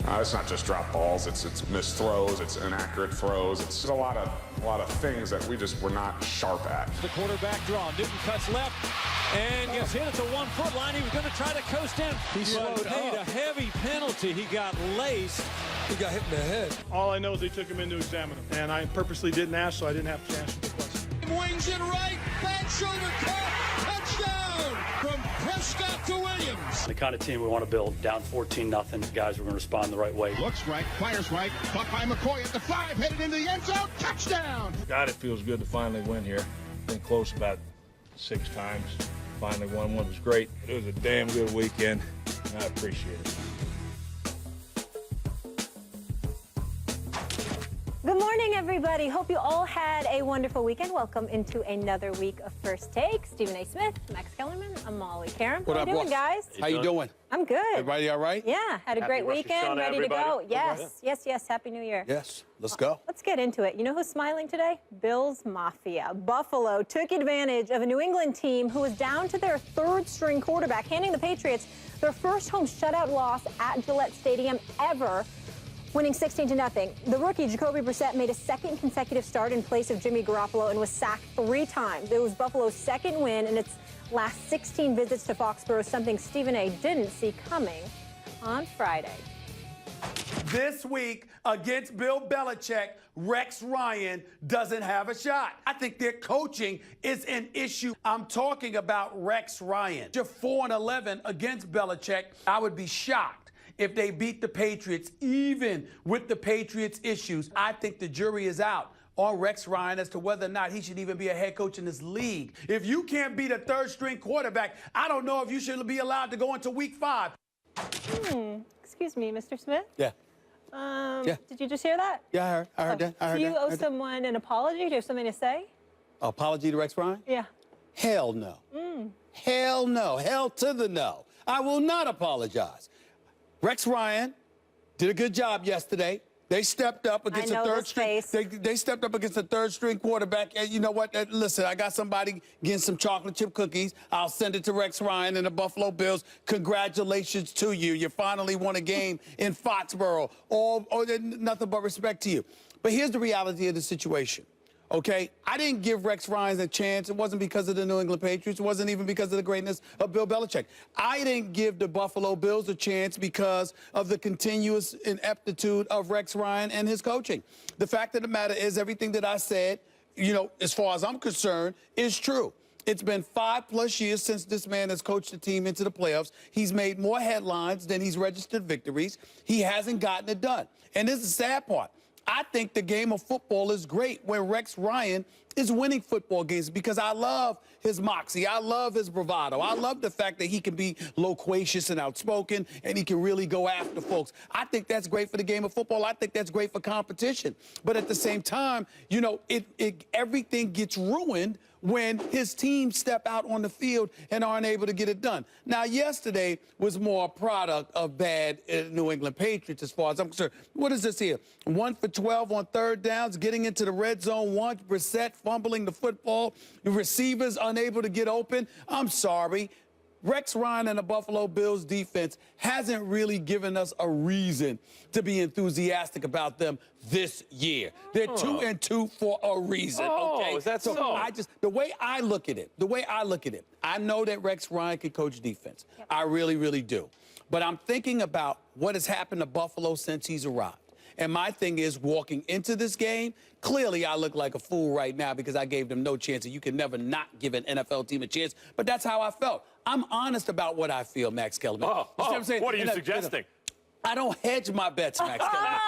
It's not just drop balls, it's missed throws, it's inaccurate throws. It's a lot of things that we just were not sharp at. The quarterback draw. Newton cuts left and gets hit at the 1 foot line. He was going to try to coast in. He paid a heavy penalty. He got laced. He got hit in the head. All I know is they took him in to examine him, and I purposely didn't ask, so I didn't have to answer the question. Wings in right, back shoulder cut, touchdown from Prescott to Williams. The kind of team we want to build, down 14-0. Guys, we're going to respond the right way. Looks right, fires right, caught by McCoy at the 5, headed into the end zone, touchdown. God, it feels good to finally win here. Been close about 6 times. Finally won one. It was great. It was a damn good weekend, and I appreciate it. Good morning, everybody. Hope you all had a wonderful weekend. Welcome into another week of First Take. Stephen A. Smith, Max Kellerman, I'm Molly Karam. How you doing, guys? How you doing? I'm good. Everybody all right? Yeah, had a great weekend. Ready to go. Yes, yes. Happy New Year. Yes, let's go. Let's get into it. You know who's smiling today? Bills Mafia. Buffalo took advantage of a New England team who was down to their third-string quarterback, handing the Patriots their first home shutout loss at Gillette Stadium ever, winning 16-0. The rookie, Jacoby Brissett, made a second consecutive start in place of Jimmy Garoppolo and was sacked 3 times. It was Buffalo's second win in its last 16 visits to Foxborough, something Stephen A. didn't see coming on Friday. This week against Bill Belichick, Rex Ryan doesn't have a shot. I think their coaching is an issue. I'm talking about Rex Ryan. You're 4-11 against Belichick. I would be shocked if they beat the Patriots, even with the Patriots' issues. I think the jury is out on Rex Ryan as to whether or not he should even be a head coach in this league. If you can't beat a third-string quarterback, I don't know if you should be allowed to go into week 5. Excuse me, Mr. Smith? Yeah. Did you just hear that? Yeah, I heard that. Do you owe someone an apology? Do you have something to say? Apology to Rex Ryan? Yeah. Hell no. Hell no. Hell to the no. I will not apologize. Rex Ryan did a good job yesterday. They stepped up against a third-string. They stepped up against a third-string quarterback. And you know what? Listen, I got somebody getting some chocolate chip cookies. I'll send it to Rex Ryan and the Buffalo Bills. Congratulations to you. You finally won a game in Foxborough. Nothing but respect to you. But here's the reality of the situation. Okay, I didn't give Rex Ryan a chance. It wasn't because of the New England Patriots. It wasn't even because of the greatness of Bill Belichick. I didn't give the Buffalo Bills a chance because of the continuous ineptitude of Rex Ryan and his coaching. The fact of the matter is everything that I said, you know, as far as I'm concerned, is true. It's been 5+ years since this man has coached the team into the playoffs. He's made more headlines than he's registered victories. He hasn't gotten it done. And this is the sad part. I think the game of football is great when Rex Ryan is winning football games because I love his moxie. I love his bravado. I love the fact that he can be loquacious and outspoken and he can really go after folks. I think that's great for the game of football. I think that's great for competition. But at the same time, you know, everything gets ruined when his team step out on the field and aren't able to get it done. Now, yesterday was more a product of bad New England Patriots as far as I'm concerned. What is this here? 1 for 12 on third downs, getting into the red zone once, Brissett fumbling the football, the receivers unable to get open. I'm sorry. Rex Ryan and the Buffalo Bills defense hasn't really given us a reason to be enthusiastic about them this year. They're 2-2 for a reason, okay? Is that so? The way I look at it, I know that Rex Ryan can coach defense. Yep. I really, really do. But I'm thinking about what has happened to Buffalo since he's arrived. And my thing is, walking into this game, clearly I look like a fool right now because I gave them no chance, and you can never not give an NFL team a chance. But that's how I felt. I'm honest about what I feel, Max Kellerman. What are you suggesting? I don't hedge my bets, Max Kellerman.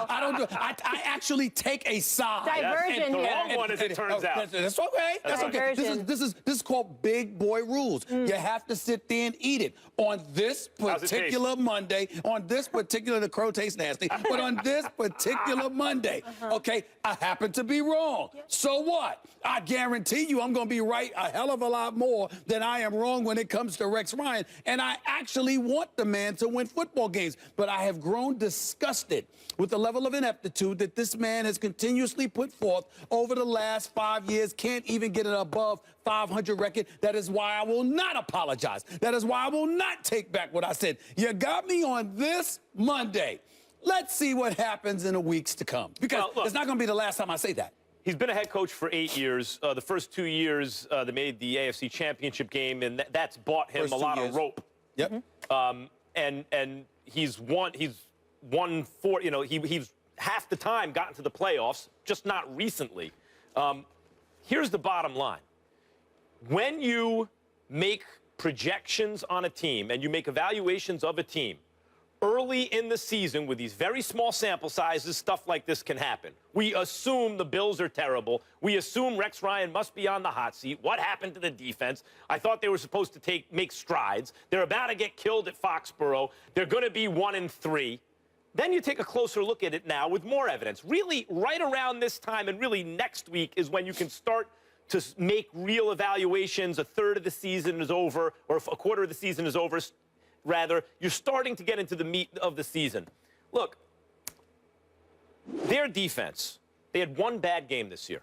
I don't do. I actually take a side. Diversion the here. wrong one, as it turns out. That's okay. That's okay. This is called big boy rules. You have to sit there and eat it. On this particular Monday, the crow tastes nasty, but on this particular Monday, okay, I happen to be wrong. So what? I guarantee you I'm going to be right a hell of a lot more than I am wrong when it comes to Rex Ryan. And I actually want the man to win football games. But I have grown disgusted with the level of ineptitude that this man has continuously put forth over the last 5 years. Can't even get an above 500 record. That is why I will not apologize. That is why I will not take back what I said. You got me on this Monday. let's see what happens in the weeks to come. Because it's not going to be the last time I say that. He's been a head coach for 8 years. The first 2 years, they made the AFC Championship game, and that's bought him a lot of rope. Yep. And he's won four. He's half the time gotten to the playoffs, just not recently. Here's the bottom line: when you make projections on a team and you make evaluations of a team early in the season with these very small sample sizes, stuff like this can happen. We assume the Bills are terrible. We assume Rex Ryan must be on the hot seat. What happened to the defense? I thought they were supposed to make strides. They're about to get killed at Foxborough. They're going to be 1-3. Then you take a closer look at it now with more evidence. Really, right around this time and really next week is when you can start to make real evaluations. A third of the season is over, or a quarter of the season is over. Rather, you're starting to get into the meat of the season. Look, their defense, they had one bad game this year.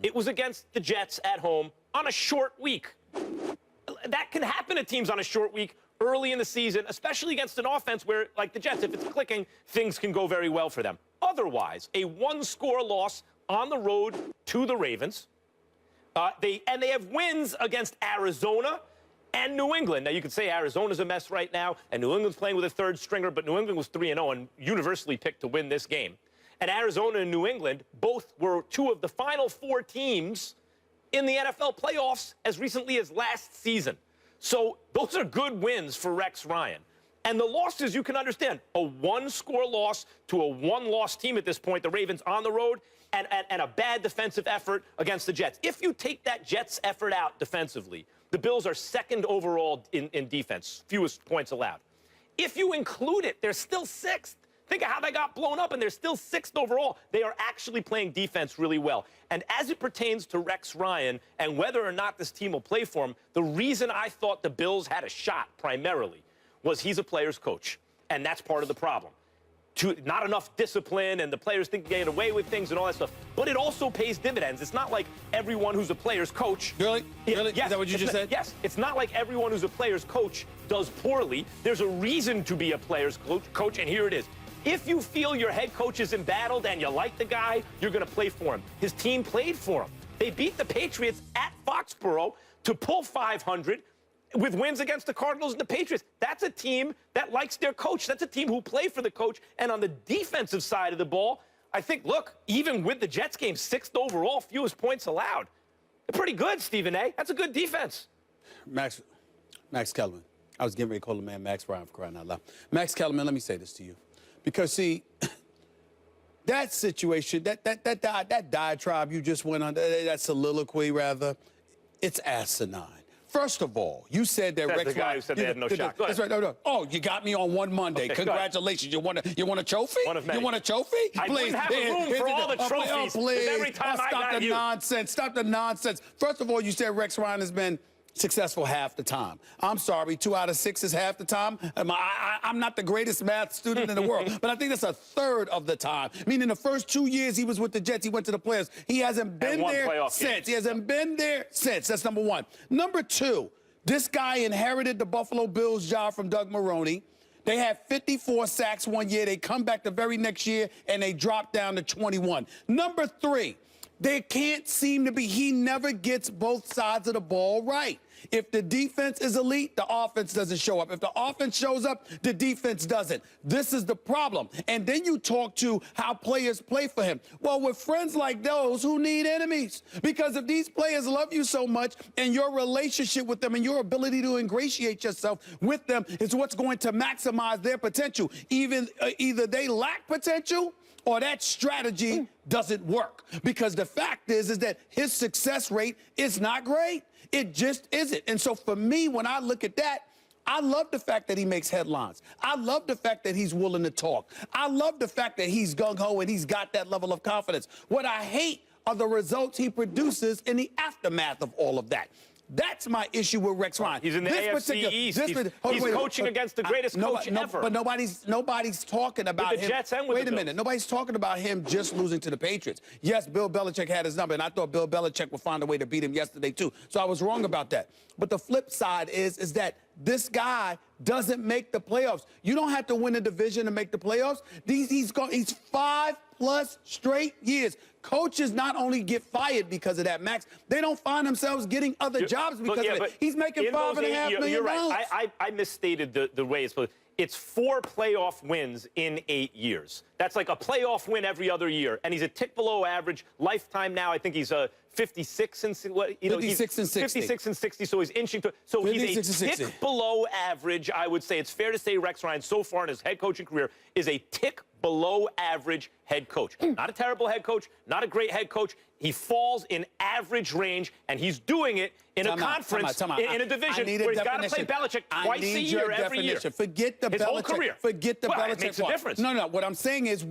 It was against the Jets at home on a short week. That can happen to teams on a short week early in the season, especially against an offense where, like the Jets, if it's clicking, things can go very well for them. Otherwise, a one-score loss on the road to the Ravens. They have wins against Arizona and New England. Now, you could say Arizona's a mess right now, and New England's playing with a third stringer, but New England was 3-0 and universally picked to win this game. And Arizona and New England both were two of the final 4 teams in the NFL playoffs as recently as last season. So those are good wins for Rex Ryan. And the losses, you can understand. A one-score loss to a one-loss team at this point, the Ravens on the road, and a bad defensive effort against the Jets. If you take that Jets effort out defensively, the Bills are second overall in defense, fewest points allowed. If you include it, they're still 6th. Think of how they got blown up, and they're still 6th overall. They are actually playing defense really well. And as it pertains to Rex Ryan and whether or not this team will play for him, the reason I thought the Bills had a shot primarily was he's a player's coach, and that's part of the problem. Not enough discipline, and the players think they get away with things and all that stuff. But it also pays dividends. It's not like everyone who's a player's coach. Really? Really? Yes, Is that what you just said? Yes. It's not like everyone who's a player's coach does poorly. There's a reason to be a player's coach, and here it is. If you feel your head coach is embattled and you like the guy, you're going to play for him. His team played for him. They beat the Patriots at Foxborough to pull 500. With wins against the Cardinals and the Patriots. That's a team that likes their coach. That's a team who play for the coach. And on the defensive side of the ball, I think, look, even with the Jets game, 6th overall, fewest points allowed. They're pretty good, Stephen A. That's a good defense. Max Kellerman. I was getting ready to call the man Max Ryan for crying out loud. Max Kellerman, let me say this to you. Because, see, that situation, that diatribe you just went on, that soliloquy, rather, it's asinine. First of all, you said that Rex the guy who said they had no shot. That's right. No. Oh, you got me on one Monday. Okay, congratulations. You want a trophy? One of many. You want a trophy? I wouldn't have a room for all the trophies if every time I got you. Stop the nonsense. First of all, you said Rex Ryan has been successful half the time. I'm sorry, 2 out of 6 is half the time. I'm not the greatest math student in the world, but I think that's a third of the time. Meaning the first 2 years he was with the Jets, he went to the playoffs. He hasn't been there since. He hasn't been there since. That's number one. Number two, this guy inherited the Buffalo Bills job from Doug Marrone. They had 54 sacks one year. They come back the very next year, and they drop down to 21. Number three, there can't seem to be, he never gets both sides of the ball right. If the defense is elite, the offense doesn't show up. If the offense shows up, the defense doesn't. This is the problem. And then you talk to how players play for him. Well, with friends like those, who need enemies? Because if these players love you so much and your relationship with them and your ability to ingratiate yourself with them is what's going to maximize their potential. Either they lack potential or that strategy doesn't work. Because the fact is that his success rate is not great. It just isn't. And so for me, when I look at that, I love the fact that he makes headlines. I love the fact that he's willing to talk. I love the fact that he's gung-ho and he's got that level of confidence. What I hate are the results he produces in the aftermath of all of that. That's my issue with Rex Ryan. He's in the AFC East. He's coaching against the greatest coach ever. But nobody's talking about with the him. Jets and with Wait the a minute. Nobody's talking about him just losing to the Patriots. Yes, Bill Belichick had his number, and I thought Bill Belichick would find a way to beat him yesterday, too. So I was wrong about that. But the flip side is that this guy doesn't make the playoffs. You don't have to win a division to make the playoffs. He's 5+ straight years. Coaches not only get fired because of that, Max, they don't find themselves getting other jobs because of it. He's making $5.5 million. You're right. I misstated the way it's supposed. It's 4 playoff wins in 8 years. That's like a playoff win every other year, and he's a tick below average lifetime now. I think he's 56 and 56 and 60. 56 and 60. So he's inching to. So he's a tick below average. I would say it's fair to say Rex Ryan so far in his head coaching career is a tick below average head coach. Not a terrible head coach, not a great head coach. He falls in average range, and he's doing it in a conference, in a division where he's got to play Belichick twice a year, every year. Forget the His whole career. Forget the Belichick. It makes a difference. No. What I'm saying is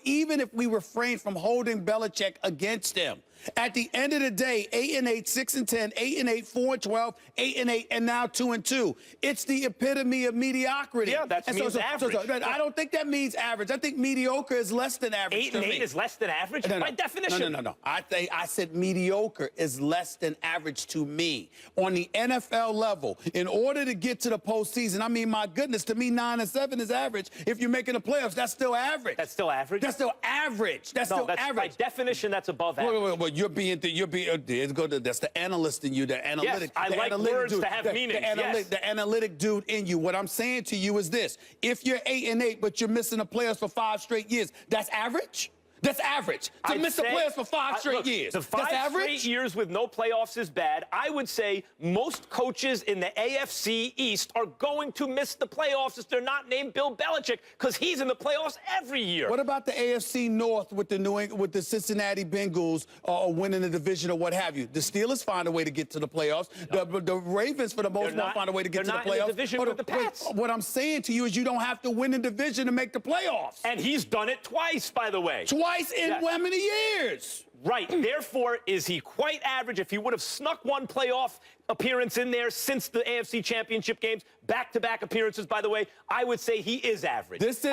even if we refrain from holding Belichick against him, at the end of the day, 8-8, 6-10, 8-8, 4-12, 8-8, and now 2-2. It's the epitome of mediocrity. Yeah, that means average. I don't think that means average. I think mediocre is less than average. 8-8 is less than average by definition. No. I said mediocre is less than average to me. On the NFL level, in order to get to the postseason, I mean, my goodness, to me, 9-7 is average. If you're making the playoffs, that's still average. That's still average? That's still average. That's still average. By definition, that's above average. Wait. That's the analyst in you, the analytic. Yes, I like words to have meaning. The analytic dude in you. What I'm saying to you is this: if you're 8-8, but you're missing the playoffs for 5 straight years, that's average. That's average. To miss the playoffs for 5 straight years. The 5 straight years with no playoffs is bad. I would say most coaches in the AFC East are going to miss the playoffs if they're not named Bill Belichick, because he's in the playoffs every year. What about the AFC North with the Cincinnati Bengals winning the division or what have you? The Steelers find a way to get to the playoffs. The Ravens, for the most part, find a way to get to the playoffs. They're not in the division with the Pats. What I'm saying to you is you don't have to win a division to make the playoffs. And he's done it twice, by the way. Twice in how many years? Right. Therefore, is he quite average? If he would have snuck one playoff appearance in there since the AFC Championship games, back-to-back appearances, by the way, I would say he is average. He's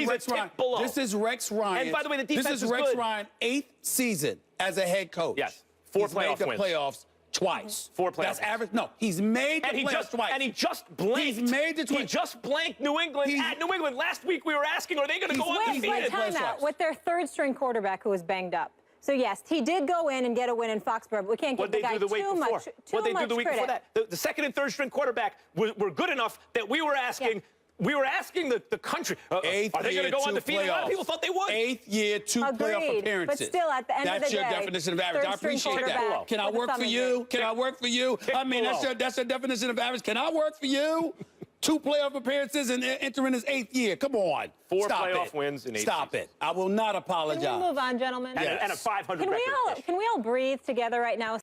Rex Ryan. Below. This is Rex Ryan. And by the way, the defense is good. This is Rex Ryan, 8th season as a head coach. Yes. 4 He's playoff made the wins. Playoffs twice. 4 playoff That's wins. average. No, he's made the playoffs twice. And he just blanked. He's made the twice. He just blanked New England at New England. Last week we were asking, are they going to go undefeated? Wait, time out. With their 3rd-string quarterback who was banged up. So, yes, he did go in and get a win in Foxborough, but we can't give the guy too much credit. What they do the week before that? The 2nd and 3rd string quarterback were good enough that we were asking... Yeah. We were asking the country, are they going to go undefeated? A lot of people thought they would. 8th year, 2 playoff appearances. But still, at the end of the day, that's your definition of average. I appreciate that. Can I work for you? Can I work for you? I mean, that's your definition of average. Can I work for you? 2 playoff appearances and entering his 8th year. Come on. 4 playoff wins in 8 Stop it. I will not apologize. Can we move on, gentlemen? And a 500 record. Can we all breathe together right now?